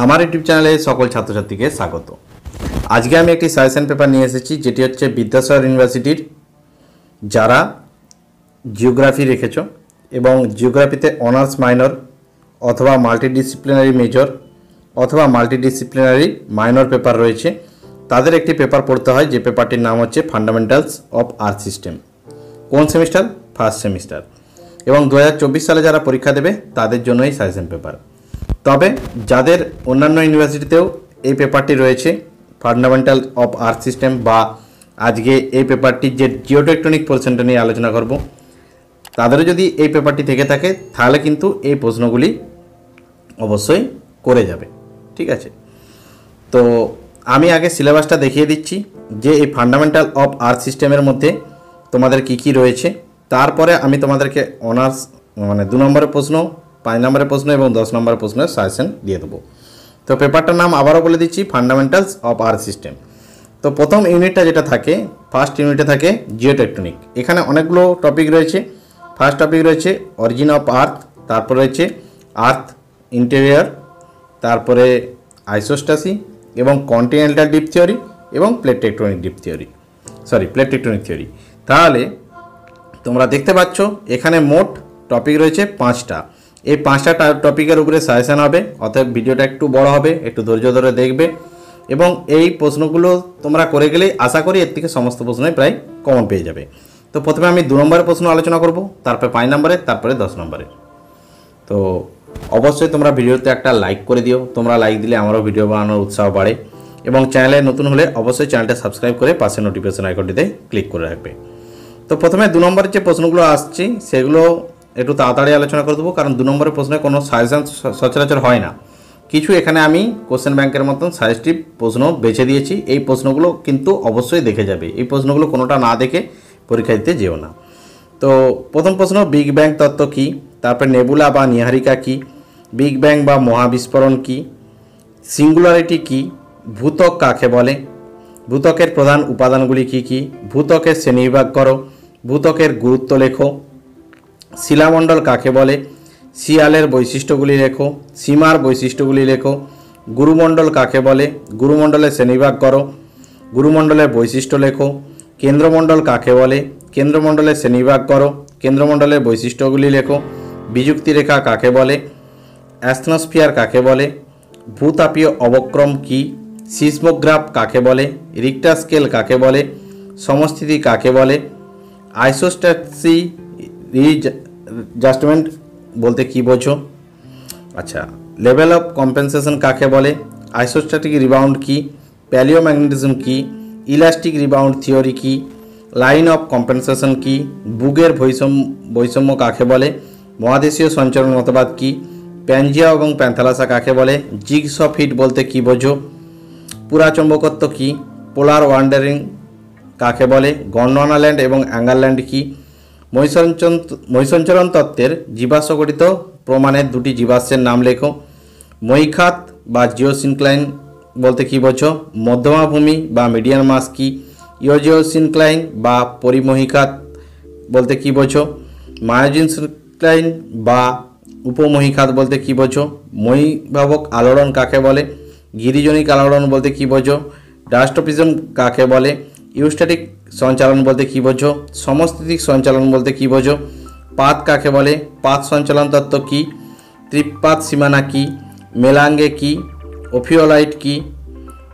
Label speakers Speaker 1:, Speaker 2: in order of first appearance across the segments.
Speaker 1: আমার ইউটিউব চ্যানেলে সকল ছাত্রছাত্রীকে স্বাগত। আজকে আমি একটি সাজেশন পেপার নিয়ে এসেছি, যেটি হচ্ছে বিদ্যাসাগর ইউনিভার্সিটির যারা জিওগ্রাফি রেখেছ এবং জিওগ্রাফিতে অনার্স মাইনর অথবা মাল্টিডিসিপ্লিনারি মেজর অথবা মাল্টিডিসিপ্লিনারি মাইনর পেপার রয়েছে, তাদের একটি পেপার পড়তে হয়, যে পেপারটির নাম হচ্ছে ফান্ডামেন্টালস অফ আর্থ সিস্টেম। কোন সেমিস্টার? First semester. এবং 2024 সালে যারা পরীক্ষা দেবে তাদের জন্য এই সাজেশন পেপার। তবে যাদের অন্যান্য ইউনিভার্সিটিতেও এই পেপারটি রয়েছে, ফান্ডামেন্টাল অফ আর্থ সিস্টেম, বা আজকে এই পেপারটির যে জিওটেকটনিক পোর্শনটা নিয়ে আলোচনা করব, তাদেরও যদি এই পেপারটি থেকে থাকে তাহলে কিন্তু এই প্রশ্নগুলি অবশ্যই করে যাবে। ঠিক আছে, তো আমি আগে সিলেবাসটা দেখিয়ে দিচ্ছি যে এই ফান্ডামেন্টাল অফ আর্থ সিস্টেমের মধ্যে তোমাদের কি কি রয়েছে। তারপরে আমি তোমাদেরকে অনার্স মানে 2 নম্বরের প্রশ্ন, 5 নম্বরের প্রশ্ন এবং 10 নম্বরের প্রশ্নের সাজেশন দিয়ে দেবো। তো পেপারটার নাম আবারও বলে দিচ্ছি, ফান্ডামেন্টালস অফ আর্থ সিস্টেম। তো প্রথম ইউনিটটা যেটা থাকে, ফার্স্ট ইউনিটে থাকে জিওটেকটনিক। এখানে অনেকগুলো টপিক রয়েছে। ফার্স্ট টপিক রয়েছে অরিজিন অফ আর্থ, তারপর রয়েছে আর্থ ইন্টেরিয়র, তারপরে আইসোস্টাসি এবং কন্টিনেন্টাল ডিপ থিওরি এবং প্লেট টেকটনিক থিওরি। তাহলে তোমরা দেখতে পাচ্ছ এখানে মোট টপিক রয়েছে 5টা। এই 5টা টপিকের উপরে সাজেশন হবে, অতএব ভিডিওটা একটু বড় হবে, একটু ধৈর্য ধরে দেখবে এবং এই প্রশ্নগুলো তোমরা করে গেলেই আশা করি এর থেকে সমস্ত প্রশ্নই প্রায় কমন পেয়ে যাবে। তো প্রথমে আমি 2 নম্বরের প্রশ্ন আলোচনা করব, তারপরে 5 নম্বরে, তারপরে 10 নম্বরে। তো অবশ্যই তোমরা ভিডিওতে একটা লাইক করে দিও, তোমরা লাইক দিলে আমারও ভিডিও বানানোর উৎসাহ বাড়ে। এবং চ্যানেলে নতুন হলে অবশ্যই চ্যানেলটা সাবস্ক্রাইব করে পাশে নোটিফিকেশন আইকনটিতে ক্লিক করে রাখবে। তো প্রথমে 2 নম্বরের যে প্রশ্নগুলো আসছে সেগুলো একটু তাড়াতাড়ি আলোচনা করে দেবো, কারণ 2 নম্বরের প্রশ্নে কোনো সাজেশন সচরাচর হয় না। কিছু এখানে আমি কোশ্চেন ব্যাংকের মতন সাজেস্টিভ প্রশ্ন বেছে দিয়েছি। এই প্রশ্নগুলো কিন্তু অবশ্যই দেখে যাবে, এই প্রশ্নগুলো কোনোটা না দেখে পরীক্ষা দিতে যেও না। তো প্রথম প্রশ্ন, বিগ ব্যাং তত্ত্ব কী? তারপরে নেবুলা বা নীহারিকা কী? বিগ ব্যাং বা মহাবিস্ফোরণ কী? সিঙ্গুলারিটি কী? ভূত্বক কাকে বলে? ভূত্বকের প্রধান উপাদানগুলি কী কী? ভূত্বকের শ্রেণীবিভাগ করো। ভূত্বকের গুরুত্ব লেখো। শিলামণ্ডল কাকে বলে? শিয়ালের বৈশিষ্ট্যগুলি লেখো। সীমার বৈশিষ্ট্যগুলি লেখো। গুরুমণ্ডল কাকে বলে? গুরুমণ্ডলের শ্রেণীবিভাগ করো। গুরুমণ্ডলের বৈশিষ্ট্য লেখো। কেন্দ্রমণ্ডল কাকে বলে? কেন্দ্রমণ্ডলের শ্রেণীবিভাগ করো। কেন্দ্রমণ্ডলের বৈশিষ্ট্যগুলি লেখো। বিযুক্তিরেখা কাকে বলে? অ্যাথনোস্ফিয়ার কাকে বলে? ভূতাপীয় অবক্রম কী? সিসমোগ্রাফ কাকে বলে? রিক্টার স্কেল কাকে বলে? সমস্থিতি কাকে বলে? আইসোস্ট্যাসি রিজাস্টমেন্ট বলতে কী বোঝো? আচ্ছা, লেভেল অফ কম্পেনসেশন কাকে বলে? আইসোস্ট্যাটিক রিবাউন্ড কী? প্যালিওম্যাগনেটিজম কী? ইলাস্টিক রিবাউন্ড থিওরি কী? লাইন অফ কম্পেনসেশন কী? বুগের বৈষম্য কাকে বলে? মহাদেশীয় সঞ্চারণ মতবাদ কী? প্যানজিয়া এবং প্যান্থালাসা কাকে বলে? জিগস ফিট বলতে কী বোঝো? পুরাচম্বকত্ব কী? পোলার ওয়ান্ডারিং কাকে বলে? গন্ডোয়ানাল্যান্ড এবং অ্যাঙ্গারল্যান্ড কী? মহিষঞ্চরণ তত্ত্বের জীবাশ্ম গঠিত প্রমাণের 2টি জীবাশ্মের নাম লেখো। মহীখাত বা জিওসিনক্লাইন বলতে কী বোঝো? মধ্যমা ভূমি বা মিডিয়ান মাস কী? ইওজিওসিনক্লাইন বা পরিমহীখাত বলতে কী বোঝো? মায়োজিনক্লাইন বা উপমহীখাত বলতে কী বোঝো? মহীভাবক আলোড়ন কাকে বলে? গিরিজনিক আলোড়ন বলতে কী বোঝো? ডাস্টোপিজম কাকে বলে? ইউস্ট্যাটিক সঞ্চালন বলতে কী বোঝো? সমস্থিতিক সঞ্চালন বলতে কী বোঝো? পাত কাকে বলে? পাত সঞ্চালন তত্ত্ব কী? ত্রিপাত সীমানা কী? মেলাঙ্গে কী? ওফিওলাইট কী?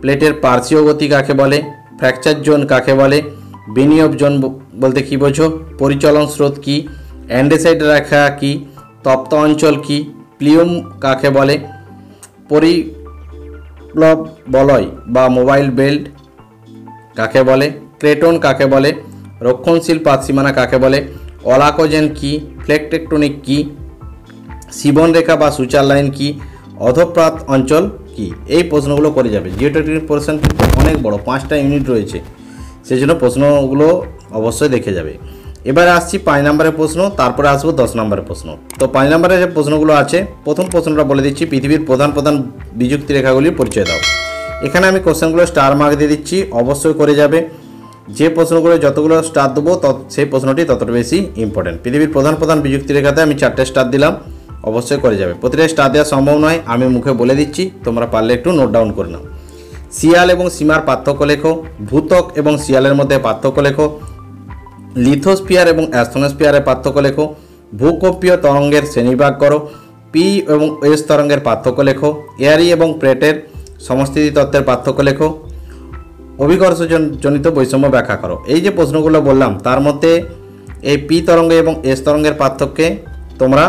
Speaker 1: প্লেটের পার্শ্বীয় গতি কাকে বলে? ফ্র্যাকচার জোন কাকে বলে? বিনিয়োগ জোন বলতে কী বোঝো? পরিচলন স্রোত কী? অ্যান্ডেসাইড রেখা কী? তপ্ত অঞ্চল কী? প্লিউম কাকে বলে? পরিপ্লব বলয় বা মোবাইল বেল্ট কাকে বলে? ক্রেটন কাকে বলে? রক্ষণশীল পাত সীমানা কাকে বলে? অলাকোজেন কী? প্লেট টেকটনিক কী? সিবন রেখা বা সুচার লাইন কী? অধঃপাত অঞ্চল কী? এই প্রশ্নগুলো করে যাবে। জিওটেকটনিক পোর্শন কিন্তু অনেক বড়, 5টা ইউনিট রয়েছে, সেই জন্য প্রশ্নগুলো অবশ্যই দেখে যাবে। এবারে আসছি 5 নম্বরের প্রশ্ন, তারপরে আসবো 10 নম্বরের প্রশ্ন। তো 5 নম্বরে যে প্রশ্নগুলো আছে, প্রথম প্রশ্নটা বলে দিচ্ছি, পৃথিবীর প্রধান প্রধান বিযুক্তি রেখাগুলির পরিচয় দাও। এখানে আমি কোশ্চেনগুলো স্টার মার্ক দিয়ে দিচ্ছি, অবশ্যই করে যাবে। যে প্রশ্নগুলো যতগুলো স্টার দেবো সেই প্রশ্নটি ততটা বেশি ইম্পর্টেন্ট। পৃথিবীর প্রধান প্রধান বিযুক্তি রেখাতে আমি 4টে স্টার দিলাম, অবশ্যই করে যাবে। প্রতিটা স্টার দেওয়া সম্ভব নয়, আমি মুখে বলে দিচ্ছি, তোমরা পারলে একটু নোট ডাউন করে নাও। শিয়াল এবং সীমার পার্থক্য লেখো, ভূত্বক এবং শিয়ালের মধ্যে পার্থক্য লেখো, লিথোস্ফিয়ার এবং অ্যাস্ট্রোস্ফিয়ারের পার্থক্য লেখো, ভূকম্পীয় তরঙ্গের শ্রেণীবিভাগ করো, পি এবং এস তরঙ্গের পার্থক্য লেখো, এয়ারি এবং প্লেটের সমস্থিতি তত্ত্বের পার্থক্য লেখো, অভিকর্ষজনিত বৈষম্য ব্যাখ্যা করো। এই যে প্রশ্নগুলো বললাম তার মধ্যে এই পি তরঙ্গ এবং এস তরঙ্গের পার্থক্যে তোমরা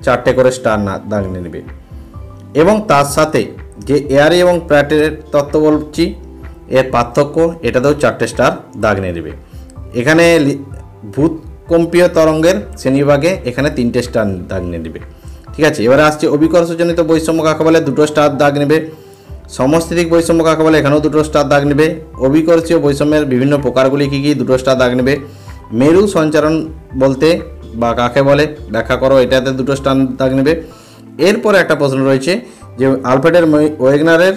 Speaker 1: 4টে করে স্টার দাগ নিয়ে নেবে, এবং তার সাথে যে এয়ারি এবং প্লেটের তত্ত্ব বলছি এর পার্থক্য, এটাতেও 4টে স্টার দাগ নিয়ে নেবে। এখানে ভূকম্পীয় তরঙ্গের শ্রেণীবিভাগে এখানে 3টে স্টার দাগ নিয়ে নেবে। ঠিক আছে, এবারে আসছে অভিকর্ষজনিত বৈষম্য কাকে বলে, 2টো স্টার দাগ নেবে। সমস্থিতিক বৈষম্য কাকে বলে, এখানেও 2টো স্টার দাগ নেবে। অভিকর্ষীয় বৈষম্যের বিভিন্ন প্রকারগুলি কী কী, 2টো স্টার দাগ নেবে। মেরু সঞ্চারণ বলতে বা কাকে বলে ব্যাখ্যা করো, এটাতে 2টো স্টার দাগ নেবে। এরপরে একটা প্রশ্ন রয়েছে যে আলফ্রেড ওয়েগনারের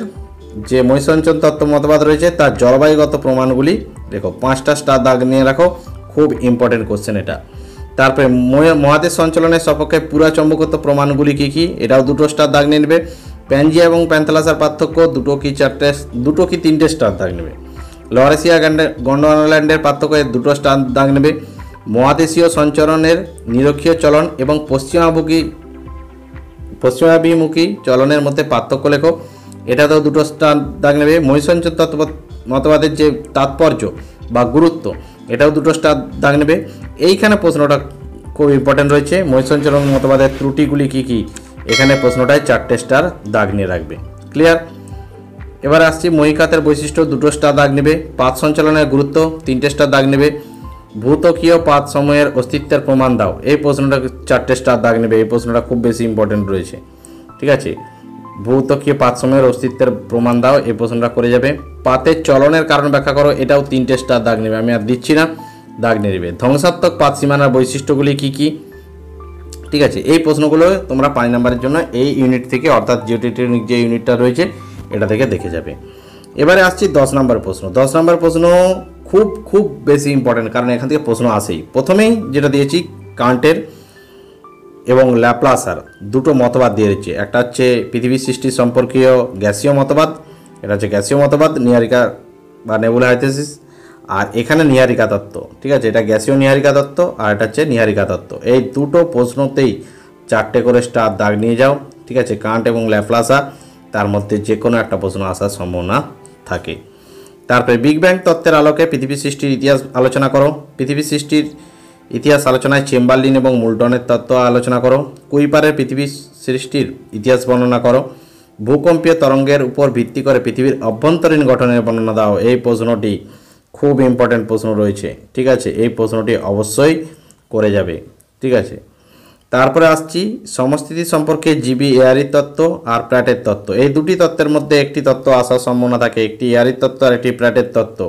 Speaker 1: যে মহাসঞ্চরণ তত্ত্ব মতবাদ রয়েছে তার জলবায়ুগত প্রমাণগুলি দেখো, 5টা স্টার দাগ নিয়ে রাখো, খুব ইম্পর্টেন্ট কোশ্চেন এটা। তারপরে মহাদেশ সঞ্চালনের সপক্ষে পুরা চৌম্বকত্ব প্রমাণগুলি কী কী, এটাও 2টো স্টার দাগ নিয়ে নেবে। প্যানজিয়া এবং প্যান্থালাসের পার্থক্য, 2টো কি 3টে স্টার দাগ নেবে। লোয়ার এশিয়া গন্ডোয়ানাল্যান্ডের পার্থক্য, 2টো স্টার দাগ নেবে। মহাদেশীয় সঞ্চরণের নিরক্ষীয় চলন এবং পশ্চিমাভিমুখী চলনের মধ্যে পার্থক্য লেখো, এটাতেও 2টো স্টার দাগ নেবে। মহাসঞ্চরণ তত্ত্ব মতবাদের যে তাৎপর্য বা গুরুত্ব, এটাও 2টো স্টার দাগ নেবে। এইখানে প্রশ্নটা খুব ইম্পর্টেন্ট রয়েছে, মহাসঞ্চরণ মতবাদের ত্রুটিগুলি কী কী, এখানে প্রশ্নটায় 4টে স্টার দাগ নিয়ে রাখবে। ক্লিয়ার? এবার আসছি মহিকাতের বৈশিষ্ট্য, 2টো স্টার দাগ নেবে। পাত সঞ্চালনের গুরুত্ব, 3টে স্টার দাগ নেবে। ভূত্বকীয় পাত সময়ের অস্তিত্বের প্রমাণ দাও, এই প্রশ্নটা 4টে স্টার দাগ নেবে। এই প্রশ্নটা খুব বেশি ইম্পর্টেন্ট রয়েছে। ঠিক আছে, ভূত্বকীয় পাত সময়ের অস্তিত্বের প্রমাণ দাও, এই প্রশ্নটা করে যাবে। পাতের চলনের কারণ ব্যাখ্যা করো, এটাও 3টে স্টার দাগ নেবে, আমি আর দিচ্ছি না, দাগ নিয়ে নেবে। ধ্বংসাত্মক পাত সীমানার বৈশিষ্ট্যগুলি কী কী, ঠিক আছে, এই প্রশ্নগুলো তোমরা 5 নম্বরের জন্য এই ইউনিট থেকে, অর্থাৎ জিওটেকনিক যে ইউনিটটা রয়েছে এটা থেকে দেখে যাবে। এবারে আসছি 10 নম্বর প্রশ্ন। 10 নম্বর প্রশ্ন খুব খুব বেশি ইম্পর্টেন্ট, কারণ এখান থেকে প্রশ্ন আসেই। প্রথমেই যেটা দিয়েছি কান্টের এবং ল্যাপ্লাসার 2টো মতবাদ দিয়ে দিচ্ছে। একটা হচ্ছে পৃথিবীর সৃষ্টি সম্পর্কীয় গ্যাসীয় মতবাদ, এটা হচ্ছে গ্যাসীয় মতবাদ, নিহারিকা বা নেবুলা হাইপোথিসিস, আর এখানে নিহারিকা তত্ত্ব। ঠিক আছে, এটা গ্যাসীয় নিহারিকা তত্ত্ব আর এটা হচ্ছে নিহারিকা তত্ত্ব। এই 2টো প্রশ্নতেই 4টে করে স্টার দাগ নিয়ে যাও। ঠিক আছে, কান্ট এবং ল্যাপ্লাসা, তার মধ্যে যে কোনো একটা প্রশ্ন আসার সম্ভাবনা থাকে। তারপরে বিগ ব্যাং তত্ত্বের আলোকে পৃথিবীর সৃষ্টির ইতিহাস আলোচনা করো। পৃথিবীর সৃষ্টির ইতিহাস আলোচনায় চেম্বারলিন এবং মুল্টনের তত্ত্ব আলোচনা করো। কুইপারের পৃথিবীর সৃষ্টির ইতিহাস বর্ণনা করো। ভূকম্পীয় তরঙ্গের উপর ভিত্তি করে পৃথিবীর অভ্যন্তরীণ গঠনের বর্ণনা দাও। এই প্রশ্নটি খুব ইম্পর্টেন্ট প্রশ্ন রয়েছে। ঠিক আছে, এই প্রশ্নটি অবশ্যই করে যাবে। ঠিক আছে, তারপরে আসছি সমস্থিতি সম্পর্কে জিবি এয়ারির তত্ত্ব আর প্র্যাটের তত্ত্ব। এই 2টি তত্ত্বের মধ্যে একটি তত্ত্ব আসার সম্ভাবনা থাকে, একটি এয়ারির তত্ত্ব আর একটি প্র্যাটের তত্ত্ব।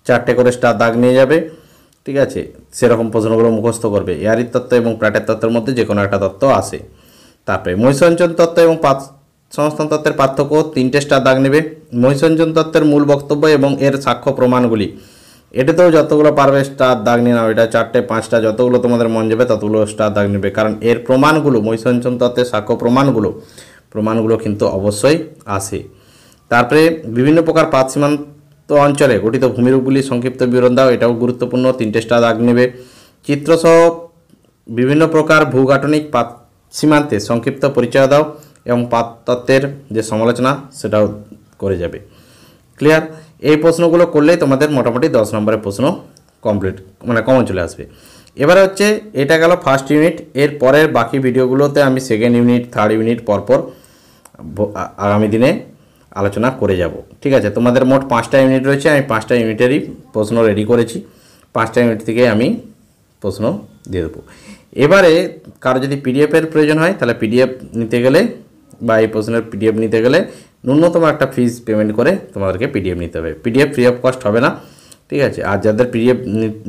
Speaker 1: 4টে করে স্টার দাগ নিয়ে যাবে। ঠিক আছে, সেরকম প্রশ্নগুলো মুখস্থ করবে। এয়ারির তত্ত্ব এবং প্র্যাটের তত্ত্বের মধ্যে যে কোনো একটা তত্ত্ব আসে। তারপরে মহাসঞ্চরণ তত্ত্ব এবং পাত সংস্থান তত্ত্বের পার্থক্য, 3টে স্টার দাগ নেবে। মহাসঞ্চরণ তত্ত্বের মূল বক্তব্য এবং এর সাক্ষ্য প্রমাণগুলি, এটাতেও যতগুলো পারবে স্টার দাগ নিয়ে নাও। এটা 4টে 5টা যতগুলো তোমাদের মন যাবে ততগুলো স্টার দাগ নেবে, কারণ এর প্রমাণগুলো, মহাসঞ্চরণ তত্ত্বের সাক্ষ্য প্রমাণগুলো কিন্তু অবশ্যই আসে। তারপরে বিভিন্ন প্রকার পাত সীমান্ত অঞ্চলে গঠিত ভূমিরূপগুলি সংক্ষিপ্ত বিবরণ দাও, এটাও গুরুত্বপূর্ণ, 3টে স্টার দাগ নেবে। চিত্রসহ বিভিন্ন প্রকার ভূগাঠনিক পাত সীমান্তে সংক্ষিপ্ত পরিচয় দাও এবং পাত তত্ত্বের যে সমালোচনা সেটাও করে যাবে। ক্লিয়ার? এই প্রশ্নগুলো করলেই তোমাদের মোটামুটি 10 নম্বরের প্রশ্ন কমপ্লিট, মানে কমন চলে আসবে। এবারে হচ্ছে এটা গেল ফার্স্ট ইউনিট। এর পরের বাকি ভিডিওগুলোতে আমি সেকেন্ড ইউনিট, থার্ড ইউনিট পরপর আগামী দিনে আলোচনা করে যাব। ঠিক আছে, তোমাদের মোট 5টা ইউনিট রয়েছে, আমি 5টা ইউনিটেরই প্রশ্ন রেডি করেছি। 5টা ইউনিট থেকে আমি প্রশ্ন দিয়ে দেবো। এবারে কারো যদি পিডিএফের প্রয়োজন হয় তাহলে পিডিএফ নিতে গেলে বা এই প্রশ্নের পিডিএফ নিতে গেলে ন্যূনতম একটা ফিস পেমেন্ট করে তোমাদেরকে পিডিএফ নিতে হবে। পিডিএফ ফ্রি অফ কস্ট হবে না। ঠিক আছে, আর যাদের পিডিএফ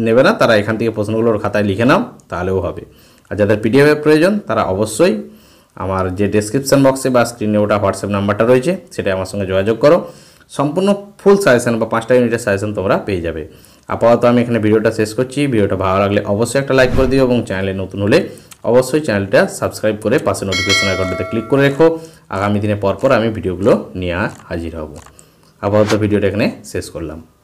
Speaker 1: নেবে না তারা এখান থেকে প্রশ্নগুলোর খাতায় লিখে নাও, তাহলেও হবে। আর যাদের পিডিএফের প্রয়োজন তারা অবশ্যই আমার যে ডেসক্রিপশন বক্সে বা স্ক্রিনে ওটা হোয়াটসঅ্যাপ নাম্বারটা রয়েছে সেটা আমার সঙ্গে যোগাযোগ করো। সম্পূর্ণ ফুল সাজেশন বা 5টা ইউনিটের সাজেশন তোমরা পেয়ে যাবে। আপাতত আমি এখানে ভিডিওটা শেষ করছি। ভিডিওটা ভালো লাগলে অবশ্যই একটা লাইক করে দিও এবং চ্যানেলে নতুন হলে অবশ্যই চ্যানেলটা সাবস্ক্রাইব করে পাশে নোটিফিকেশন আইকনটাতে ক্লিক করে রেখো। আগামী দিনে পরপর আমি ভিডিওগুলো নিয়ে হাজির হব। আপাতত ভিডিওটা এখানে শেষ করলাম।